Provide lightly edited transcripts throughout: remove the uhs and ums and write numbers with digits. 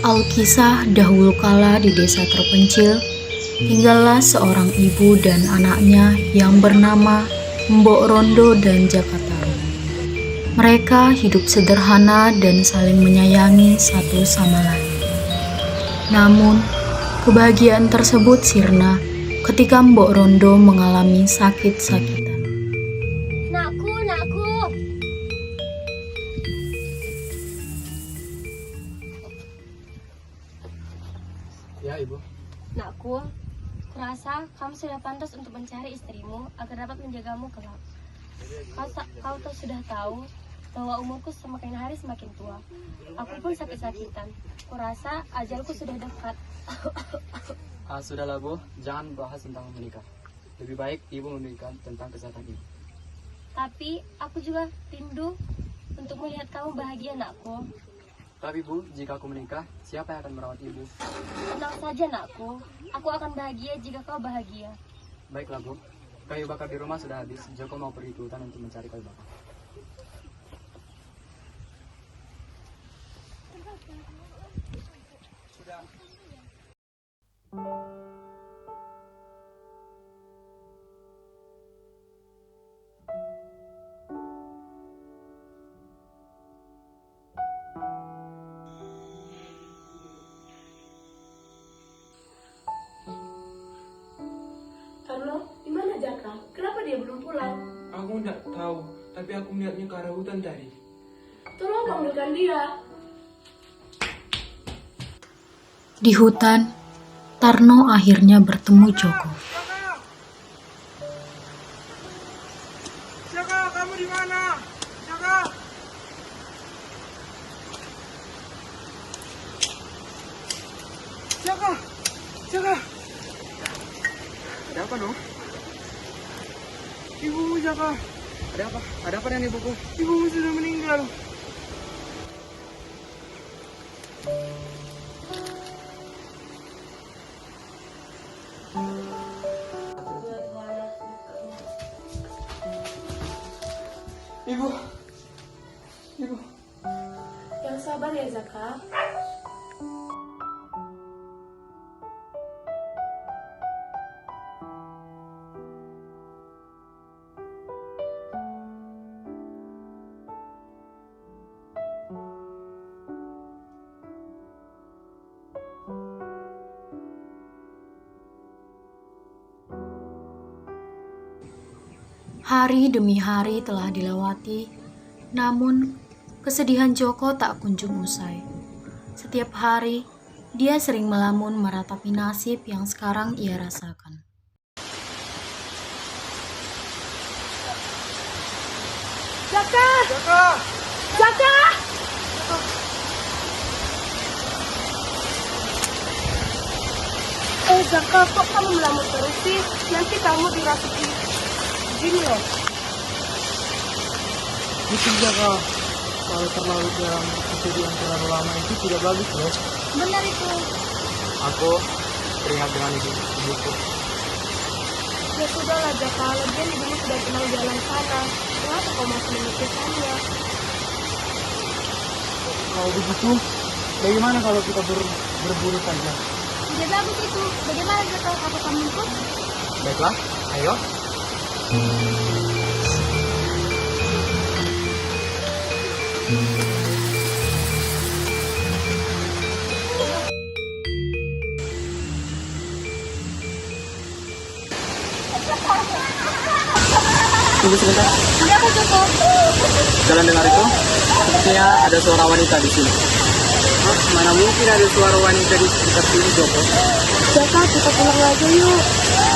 Alkisah dahulu kala di desa terpencil, tinggallah seorang ibu dan anaknya yang bernama Mbok Rondo dan Jakataru. Mereka hidup sederhana dan saling menyayangi satu sama lain. Namun, kebahagiaan tersebut sirna ketika Mbok Rondo mengalami sakit-sakitan. Nakku. Ya, Ibu. Nakku, kurasa kamu sudah pantas untuk mencari istrimu agar dapat menjagamu kelak. Kau sudah tahu bahwa umurku semakin hari semakin tua. Aku pun sakit-sakitan. Kurasa ajalku sudah dekat. Sudahlah, Bu. Jangan bahas tentang menikah. Lebih baik Ibu memikirkan tentang kesehatan Ibu. Tapi aku juga rindu untuk melihat kamu bahagia, nakku. Tapi, Bu, jika aku menikah, siapa yang akan merawat Ibu? Tenang saja, nakku. Aku akan bahagia jika kau bahagia. Baiklah, Bu. Kayu bakar di rumah sudah habis. Joko mau pergi ke hutan untuk mencari kayu bakar. Carlo, di mana Jaka? Kenapa dia belum pulang? Aku tidak tahu, tapi aku melihatnya ke arah hutan tadi. Tolong panggilkan dia. Di hutan, Tarno akhirnya bertemu Joko. Jaka, kamu di mana? Jaka! Jaka! Ada apa, No? Ibumu, Jaka! Ada apa? Ada apa dengan ibuku? Ibumu sudah meninggal. Ibu! Yang sabar ya, Jaka. Hari demi hari telah dilewati, namun kesedihan Joko tak kunjung usai. Setiap hari, dia sering melamun meratapi nasib yang sekarang ia rasakan. Jaka! Jaka! Jaka! Jaka, kok kamu melamun terus sih? Nanti kamu dirasuki jin loh. Itu Jaka. Kalau terlalu dalam kesedihan terlalu lama itu tidak bagus, loh. Benar itu. Aku teringat dengan ibuku. Ya sudahlah, Jaka. Lagian ibumu sudah kenal jalan sana. Kenapa kau masih memikirkannya? Kalau begitu, bagaimana kalau kita berburu saja? Tidak bagus itu. Bagaimana Jaka? Apa kamu ikut? Baiklah, ayo. Tunggu sebentar. Kenapa Joko? Kalian dengar itu? Sepertinya ada suara wanita di sini. Hah? Mana mungkin ada suara wanita di sekitar sini, Joko? Jaka, kita pulang aja yuk.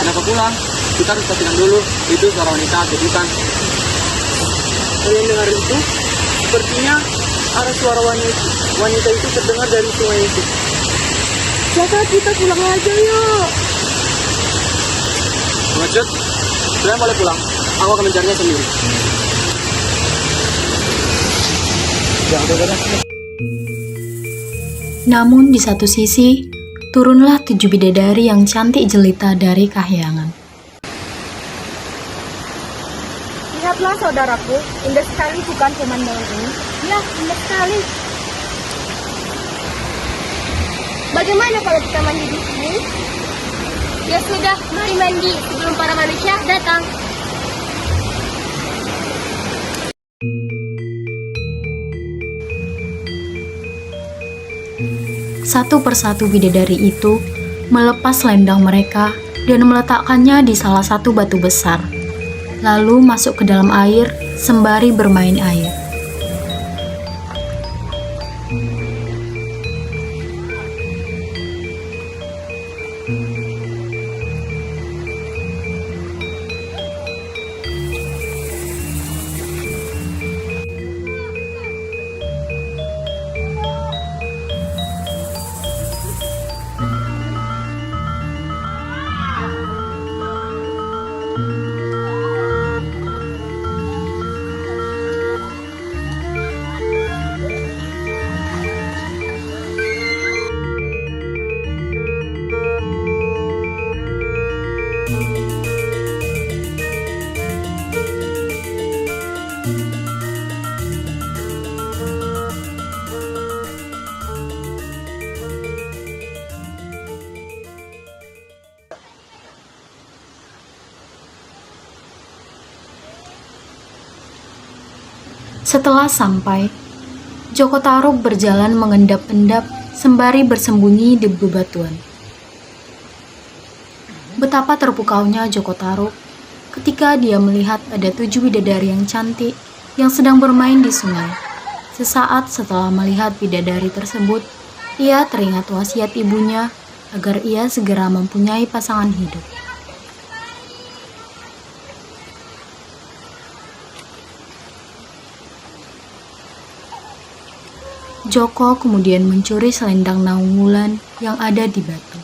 Kenapa pulang? Kita harus pastikan dulu itu suara wanita atau bukan. Kalian dengar itu? Sepertinya ada suara wanita itu terdengar dari sungai itu. Jaka, kita pulang aja yuk. Pengecut, kalian boleh pulang. Aku akan mencarinya sendiri. Namun di satu sisi, turunlah 7 bidadari yang cantik jelita dari kahyangan. Lihatlah saudaraku, indah sekali bukan pemandangan ini? Ya, indah sekali. Bagaimana kalau kita mandi di sini? Ya sudah, mari mandi sebelum para manusia datang. Satu persatu bidadari itu melepas selendang mereka dan meletakkannya di salah satu batu besar, lalu masuk ke dalam air sembari bermain air. Setelah sampai, Joko Tarub berjalan mengendap-endap sembari bersembunyi di bebatuan. Betapa terpukaunya Joko Tarub ketika dia melihat ada 7 bidadari yang cantik yang sedang bermain di sungai. Sesaat setelah melihat bidadari tersebut, ia teringat wasiat ibunya agar ia segera mempunyai pasangan hidup. Joko kemudian mencuri selendang Naung Wulan yang ada di batu.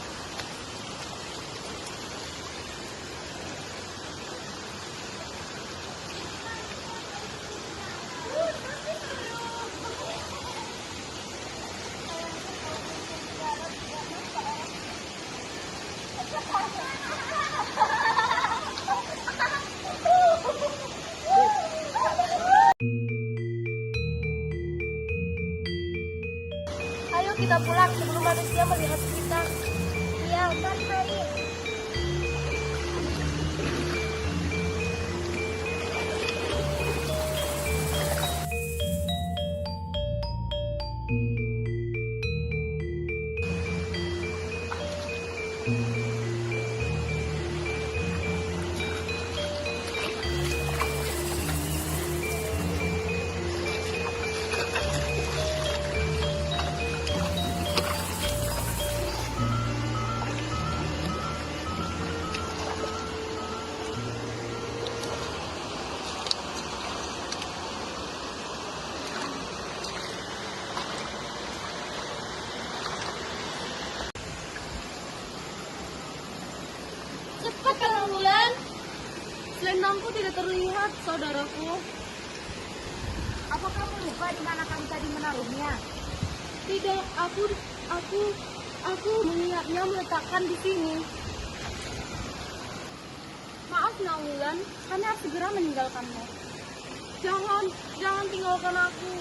Ayo kita pulang sebelum manusia melihat kita. Iya, mari. Cepat Kang Wulan. Selendangku tidak terlihat, saudaraku. Apa kamu lupa di mana kami tadi menaruhnya? Tidak, aku mengingatnya meletakkan di sini. Maaf Kang Wulan, kami harus segera meninggalkanmu. Jangan tinggalkan aku.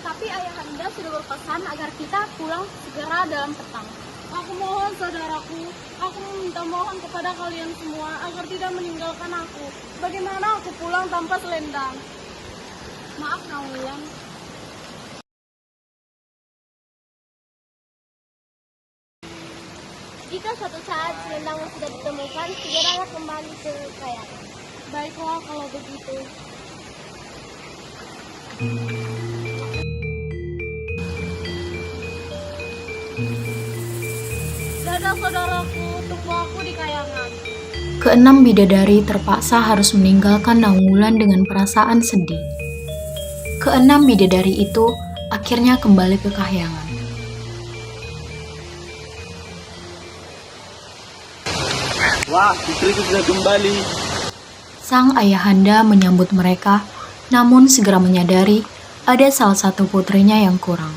Tapi ayahanda sudah berpesan agar kita pulang segera dalam petang. Aku mohon saudaraku, aku meminta mohon kepada kalian semua agar tidak meninggalkan aku. Bagaimana aku pulang tanpa selendang? Maaf Kang Wulan. Jika suatu saat selendangmu sudah ditemukan, segeralah kembali ke kayangan. Baiklah kalau begitu. Dadah saudaraku, tunggu aku di kayangan. Keenam bidadari terpaksa harus meninggalkan Naung Wulan dengan perasaan sedih. Keenam bidadari itu akhirnya kembali ke kahyangan. Wah, putriku sudah kembali. Sang ayahanda menyambut mereka, namun segera menyadari ada salah satu putrinya yang kurang.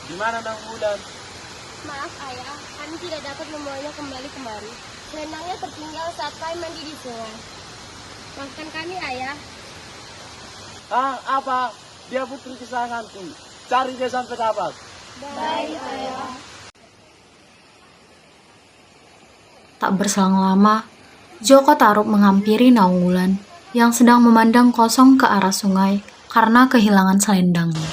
Di mana Naung Wulan? Maaf ayah, kami tidak dapat membawanya kembali kemari. Selendangnya tertinggal saat kami mandi di sungai. Maafkan kami ayah. Apa? Dia putri kesayanganku. Cari dia sampai dapat. Tak berselang lama, Joko Tarub menghampiri Naunggulan yang sedang memandang kosong ke arah sungai karena kehilangan selendangnya.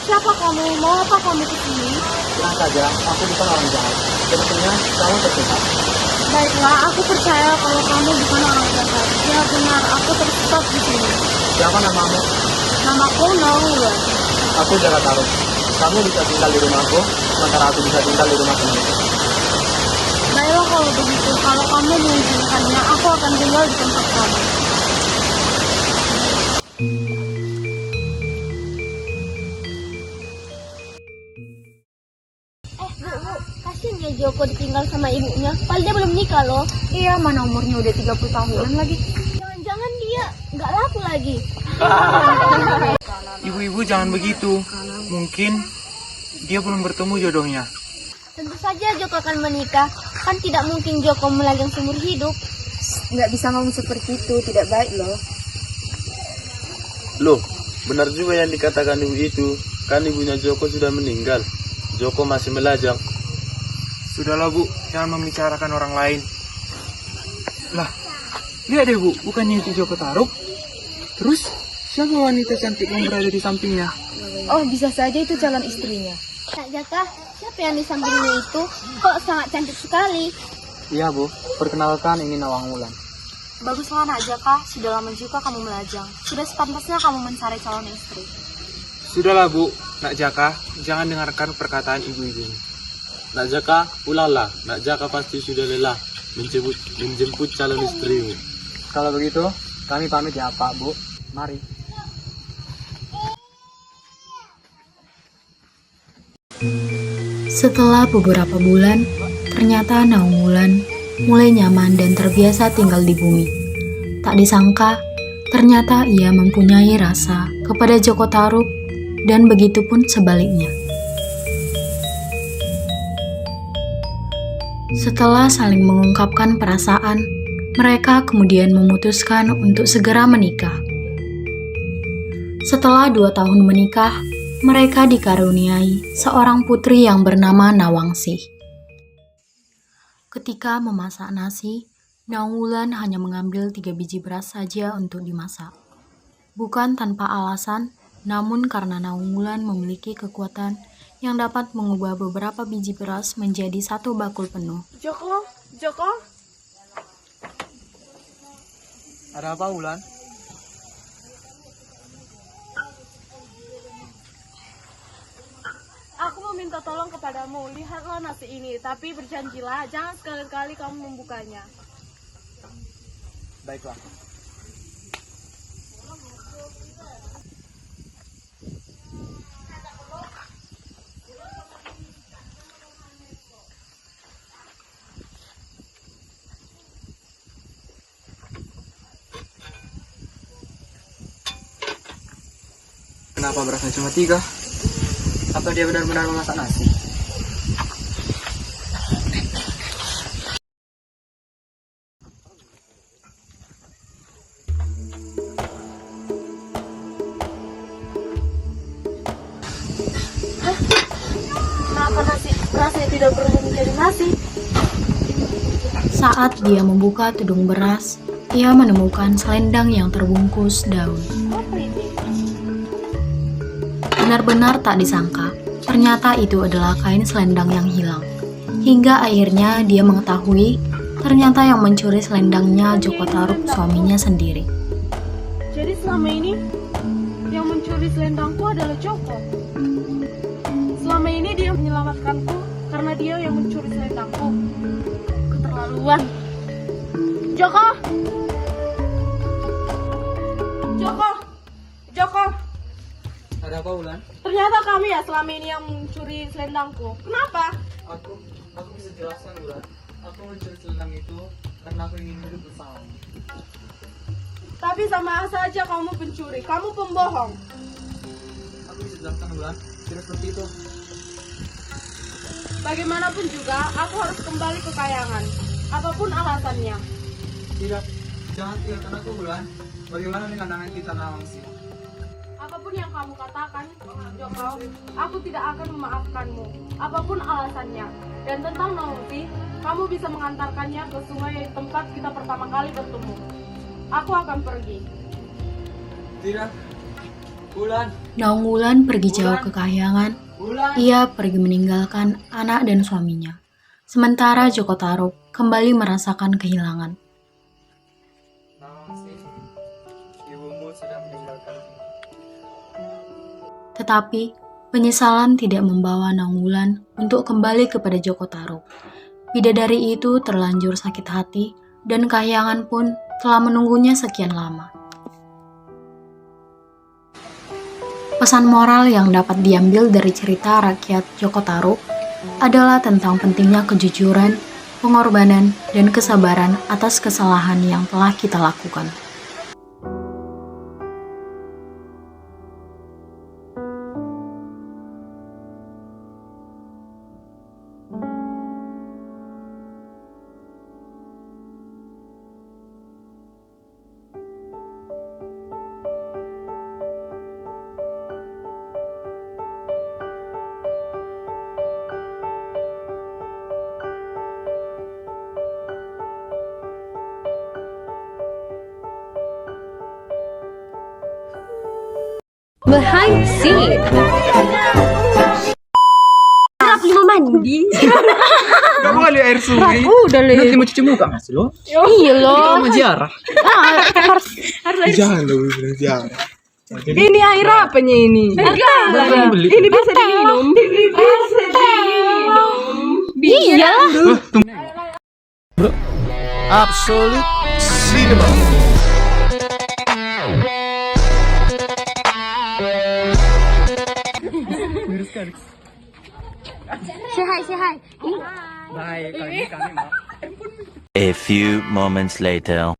Siapa kamu? Mau apa kamu kesini? Tenang saja, aku bukan orang jahat. Sebetulnya kamu terlihat. Baiklah, aku percaya kalau kamu bukan orang jahat. Ya benar, aku tetap di sini. Siapa namamu? Namaku Naunggulan. Aku Jaka Tarub. Kamu bisa tinggal di rumahku, sementara aku bisa tinggal di rumah sendiri. Baiklah kalau begitu, kalau kamu mengizinkannya, aku akan tinggal di tempat kamu. Bu, kasihan ya Joko ditinggal sama ibunya. Padahal dia belum nikah loh. Iya, mana umurnya udah 30 tahunan lagi. Jangan-jangan dia nggak laku lagi. Ibu-ibu jangan begitu. Mungkin dia belum bertemu jodohnya. Tentu saja Joko akan menikah. Kan tidak mungkin Joko melajang seumur hidup. Nggak bisa ngomong seperti itu, tidak baik loh. Loh, benar juga yang dikatakan ibu itu. Kan ibunya Joko sudah meninggal. Joko masih melajang. Sudahlah Bu, jangan membicarakan orang lain. Lah, lihat deh Bu, bukannya itu Joko Tarub? Terus, siapa wanita cantik yang berada di sampingnya? Oh, bisa saja itu calon istrinya. Kak Jaka, siapa yang di sampingnya itu? Kok sangat cantik sekali. Iya Bu, perkenalkan ini Naunggulan. Baguslah Nak Jaka, sudah lama juga kamu melajang. Sudah sepantasnya kamu mencari calon istri. Sudahlah Bu, Nak Jaka, jangan dengarkan perkataan ibu-ibu ini. Nak Jaka, pulanglah. Nak Jaka pasti sudah lelah menjemput calon istrimu. Kalau begitu, kami pamit ya Pak, Bu. Mari. Setelah beberapa bulan, ternyata Naunggulan mulai nyaman dan terbiasa tinggal di bumi. Tak disangka, ternyata ia mempunyai rasa kepada Joko Tarub dan begitu pun sebaliknya. Setelah saling mengungkapkan perasaan, mereka kemudian memutuskan untuk segera menikah. Setelah 2 tahun menikah, mereka dikaruniai seorang putri yang bernama Nawangsih. Ketika memasak nasi, Naunggulan hanya mengambil 3 biji beras saja untuk dimasak. Bukan tanpa alasan, namun karena Naunggulan memiliki kekuatan yang dapat mengubah beberapa biji beras menjadi 1 bakul penuh. Joko? Ada apa, Wulan? Aku meminta tolong kepadamu, lihatlah nasi ini, tapi berjanjilah jangan sekali-kali kamu membukanya. Baiklah. Kenapa berasnya cuma 3? Apa dia benar-benar memasak nasi? Kenapa berasnya tidak berubah menjadi nasi? Saat dia membuka tudung beras, ia menemukan selendang yang terbungkus daun. Apa ini? Benar-benar tak disangka, ternyata itu adalah kain selendang yang hilang. Hingga akhirnya dia mengetahui, ternyata yang mencuri selendangnya Joko Tarub, suaminya sendiri. Jadi selama ini yang mencuri selendangku adalah Joko. Selama ini dia menyelamatkanku karena dia yang mencuri selendangku. Keterlaluan. Joko! Ada apa, Wulan? Ternyata kami ya selama ini yang mencuri selendangku. Kenapa? Aku bisa jelaskan, Wulan. Aku mencuri selendang itu karena aku ingin hidup bersamamu. Tapi sama saja kamu pencuri, kamu pembohong. Aku bisa jelaskan, Wulan. Tidak seperti itu. Bagaimanapun juga, aku harus kembali ke kayangan. Apapun alasannya. Tidak, Jangan tinggalkan aku, Wulan. Bagaimana dengan tangan kita, Nawangsi? Apapun yang kamu katakan, Joko, aku tidak akan memaafkanmu. Apapun alasannya. Dan tentang Nawangsi, kamu bisa mengantarkannya ke sungai tempat kita pertama kali bertemu. Aku akan pergi. Tidak. Wulan. Naung Wulan pergi jauh ke Kahyangan. Wulan. Ia pergi meninggalkan anak dan suaminya. Sementara Joko Tarub kembali merasakan kehilangan. Nawangsi, ibumu sudah meninggalkan. Tetapi penyesalan tidak membawa Naung Wulan untuk kembali kepada Joko Tarub. Bidadari itu terlanjur sakit hati dan Kahyangan pun telah menunggunya sekian lama. Pesan moral yang dapat diambil dari cerita rakyat Joko Tarub adalah tentang pentingnya kejujuran, pengorbanan, dan kesabaran atas kesalahan yang telah kita lakukan. Behind scene. Rapi mau mandi. Gak boleh air sungai. Udah Nanti mau cuci muka nggak sih lo? Iya loh. Sama ziarah. Harus Jangan lo bilang ziarah. Ini air apanya ini? Beli. Ini bisa diminum. Iya. Bro, absolute cinema. Say hi. Baik, kali ini kami mau. A few moments later.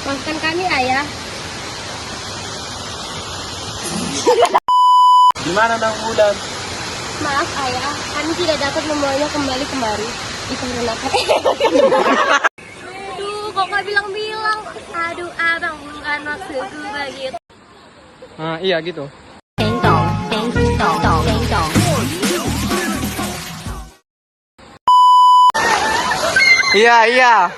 Maafkan kami, Ayah. Gimana Naung Wulan? Maaf, Ayah. Kami tidak dapat membawanya kembali kemari. Dikarenakan. Aduh, kok nggak bilang-bilang? Aduh, abang, bukan maksudku begitu. Ah, iya gitu. Iya.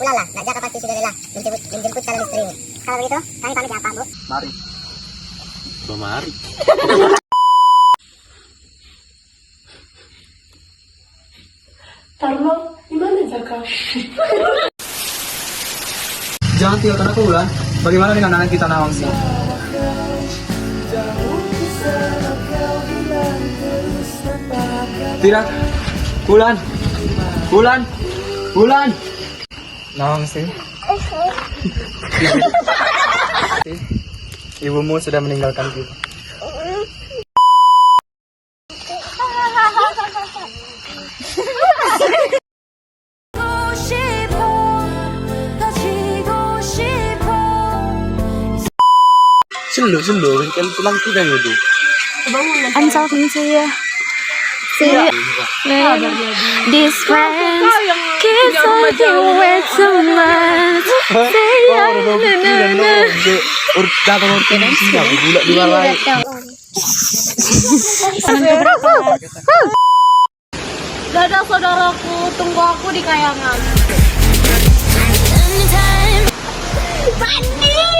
Nak Jaka pasti sudah lelah menjemput calon istrimu. Kalau begitu, kami pamit ya, Pak, Bu. Mari. Mari. Tarno, gimana Jaka? Jangan tinggalkan aku, Wulan. Bagaimana dengan anak kita, Nawangsi? Tidak. Wulan. Nawangsi. Ibumu sudah meninggalkan kita. Selo, kan tulang kita itu. I'm talking to you. These friends keep talking way too much. Datang orang sini, gula di balai. Dadah saudaraku, tunggu aku di Kahyangan. Mandi.